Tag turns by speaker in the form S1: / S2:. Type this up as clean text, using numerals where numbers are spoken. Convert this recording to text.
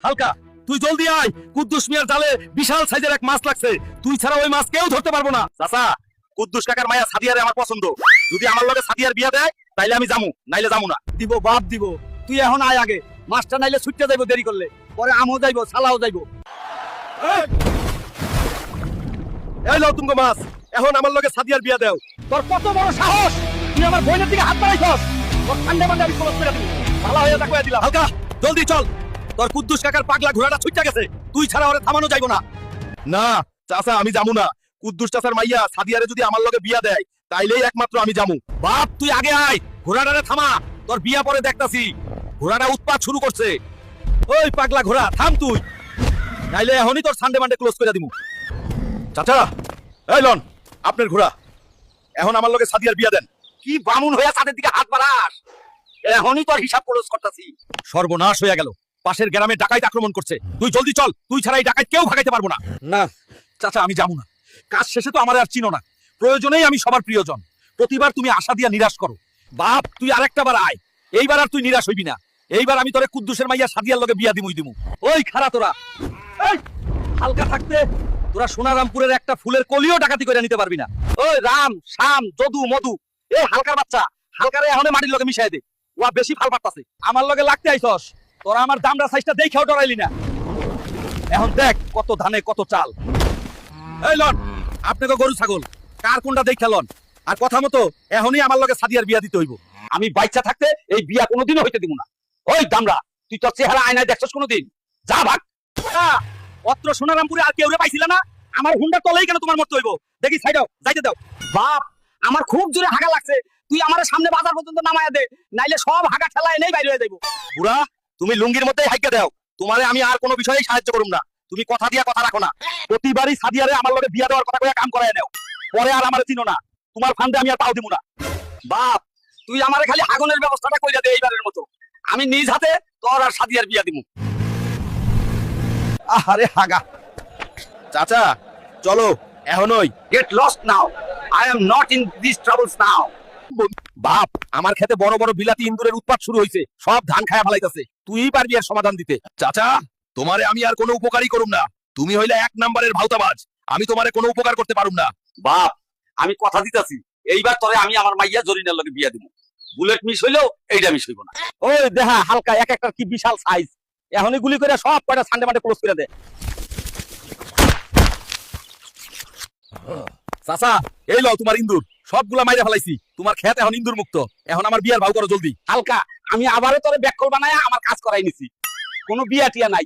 S1: হালকা তুই জলদি আয়, কুদ্দুস মিয়ার জালে বিশাল সাইজের এক মাছ লাগছে, তুই ছাড়া ওই মাছ কেউ ধরতে পারবো না। চাচা, কুদ্দুস কাকার মায়া সাদিয়ারে আমার পছন্দ, যদি আমার লগে সাদিয়ার বিয়া দেয় তাইলে আমি যামু, নাইলে যামু না।
S2: দিব বাপ দিব, তুই এখন আয় আগে, মাছটা নাইলে ছুটতে যাইবো দেরি করলে, পরে আমও যাইবো সালাও যাইবো।
S1: এই লও তুমি মাছ, এখন আমার লগে সাদিয়ার বিয়া দেও।
S2: তোর কত বড় সাহস, তুই আমার বোনের দিকে হাত বাড়াইছস, তোর ঠান্ডা মান্ডা আমি ক্লোজ করে দিই, ভালো হয়ে থাকো দিলাম।
S1: হালকা জলদি চল, তোর কুদ্দুস কাকার পাগলা ঘোড়াটা ছুটতে গেছে, তুই ছাড়া ওরে থামানো যাইবো না। না চাচা, আমি যামু না। কুদ্দুস চাচার মাইয়া সাদিয়ারে যদি আমার লগে বিয়া দেয় তাইলেই একমাত্র আমি যামু। বাপ তুই আগে আয়, ঘোড়াটারে থামা, তোর বিয়া পরে দেখতাছি। ঘোড়াটা উৎপাত শুরু করছে। ওই পাগলা ঘোড়া থাম তুই, নাইলে এখনই তোর সানডে মানডে ক্লোজ করে দিমু। চাচা, এই লন আপনার ঘোড়া, এখন আমার লগে সাদিয়ার বিয়া দেন।
S2: কি বামুন হয়ে তাদের দিকে হাত বাড়াস, এখনই তোর হিসাব ক্লোজ করতেছি।
S1: সর্বনাশ হয়ে গেল, পাশের গ্রামে ডাকাইত আক্রমণ করছে। তুই জলদি চল, তুই ছাড়া এই ডাকাইত কেউ ভাগাইতে পারবো না। না চাচা, আমি যাবো না, কাজ শেষে তো আমার আর চিনো না, প্রয়োজনেই আমি সবার প্রিয়জন। প্রতিবার তুমি আশা দিয়া নিরাশ করো। বাপ তুই আরেকটা বার আয়, এইবার আর তুই নিরাশ হইবি না। এইবার আমি তোরে কুদ্দুসের মাইয়া সাদিয়ার লগে বিয়া দিমুই দিমু। ওই খারা তোরা, এই হালকা থাকতে তোরা সোনারামপুরের একটা ফুলের কলিও ডাকাতি করে নিতে পারবি না। ওই রাম শাম যদু মধু, এই হালকার বাচ্চা, হালকারে এখনে মাটির লগে মিশাই দে, ওয়া বেশি ফাল পারতাছে। আমার লগে লাগতে আইছস, তোরা আমার দামড়া সাইজটা দেখাও ডরাইলি না। এখন দেখ কত ধানে কত চাল। এই লন আপনাকে গরু ছাগল কার কোনটা দেখা লন, আর কথা মতো এখনই আমার লগে সাদিয়ার বিয়া দিতে হইব।
S2: আমি বাচ্চা থাকতে এই বিয়া কোনোদিনও হইতে দিব না। ওই দামরা, তুই তোর চেহারা আয়নায় দেখছস কোনোদিন? যা ভাগ।
S1: অত্র সোনারামপুরে আর কেউ পাইছিল না, আমার হুন্ডা তলেই কেন তোমার মরতে হইব? দেখি সাইডাও, যাইতে দাও।
S2: বাপ, আমার খুব জোরে হাগা লাগছে, তুই আমার সামনে বাজার পর্যন্ত নামায়া দে, নাইলে সব হাগা ঠেলা এনেই বাইরে হয়ে যাইব।
S1: বুড়া, তুমি লুঙ্গির মধ্যেই হাইকা দাও, তোমারে আমি আর কোনো বিষয়ে সাহায্য করুম না। তুমি কথা দিয়া কথা রাখো না, প্রতিবারই সাদিয়ারে আমার লগে বিয়া দেওয়ার কথা কইয়া কাম করায় নাও, পরে আর আমারে চিনো না। তোমার ফান্দে আমি আর পাও দিব না।
S2: বাপ, তুই আমারে খালি আগুনের ব্যবস্থাটা কইরা দে এইবারের মতো, আমি নিজ হাতে তোর আর সাদিয়ার বিয়া দিমু।
S1: আরে হাগা। চাচা চলো এখনই।
S2: Get lost now, I am not in this troubles now.
S1: বাপ, আমার খেতে বড় বড় বিলাতি ইন্দুরের উৎপাত শুরু হইছে, সব ধান খায়া ফেলাইতাছে। তুই পারবি এর সমাধান দিতে। চাচা, তোমারে আমি আর কোনো উপকারই করুম না, তুমি হইলে এক নাম্বারের ভাউতাবাজ, আমি তোমারে কোনো উপকার করতে পারুম না।
S2: বাপ, আমি কথা দিতাছি, এইবার তোরে আমি আমার মাইয়া জরিনার লগে বিয়া দিমু। বুলেট মিস হইলেও এইটা মিস হইব না।
S1: ওই দেখা হালকা, এক একটা কি বিশাল সাইজ, এখনই গুলি করে সব কয়টা সানডে মানডে ক্লোজ করে দে। চাচা, এই লও তোমার ইন্দুর, সবগুলা মাইরা ফেলাইছি, তোমার খেত এখন ইন্দুর মুক্ত। এখন আমার বিয়ার ভাও করো জলদি।
S2: হালকা, আমি আবারও তোরে ব্যাককল বানায়া আমার কাজ করাই নিছি, কোনো বিয়া টিয়া নাই,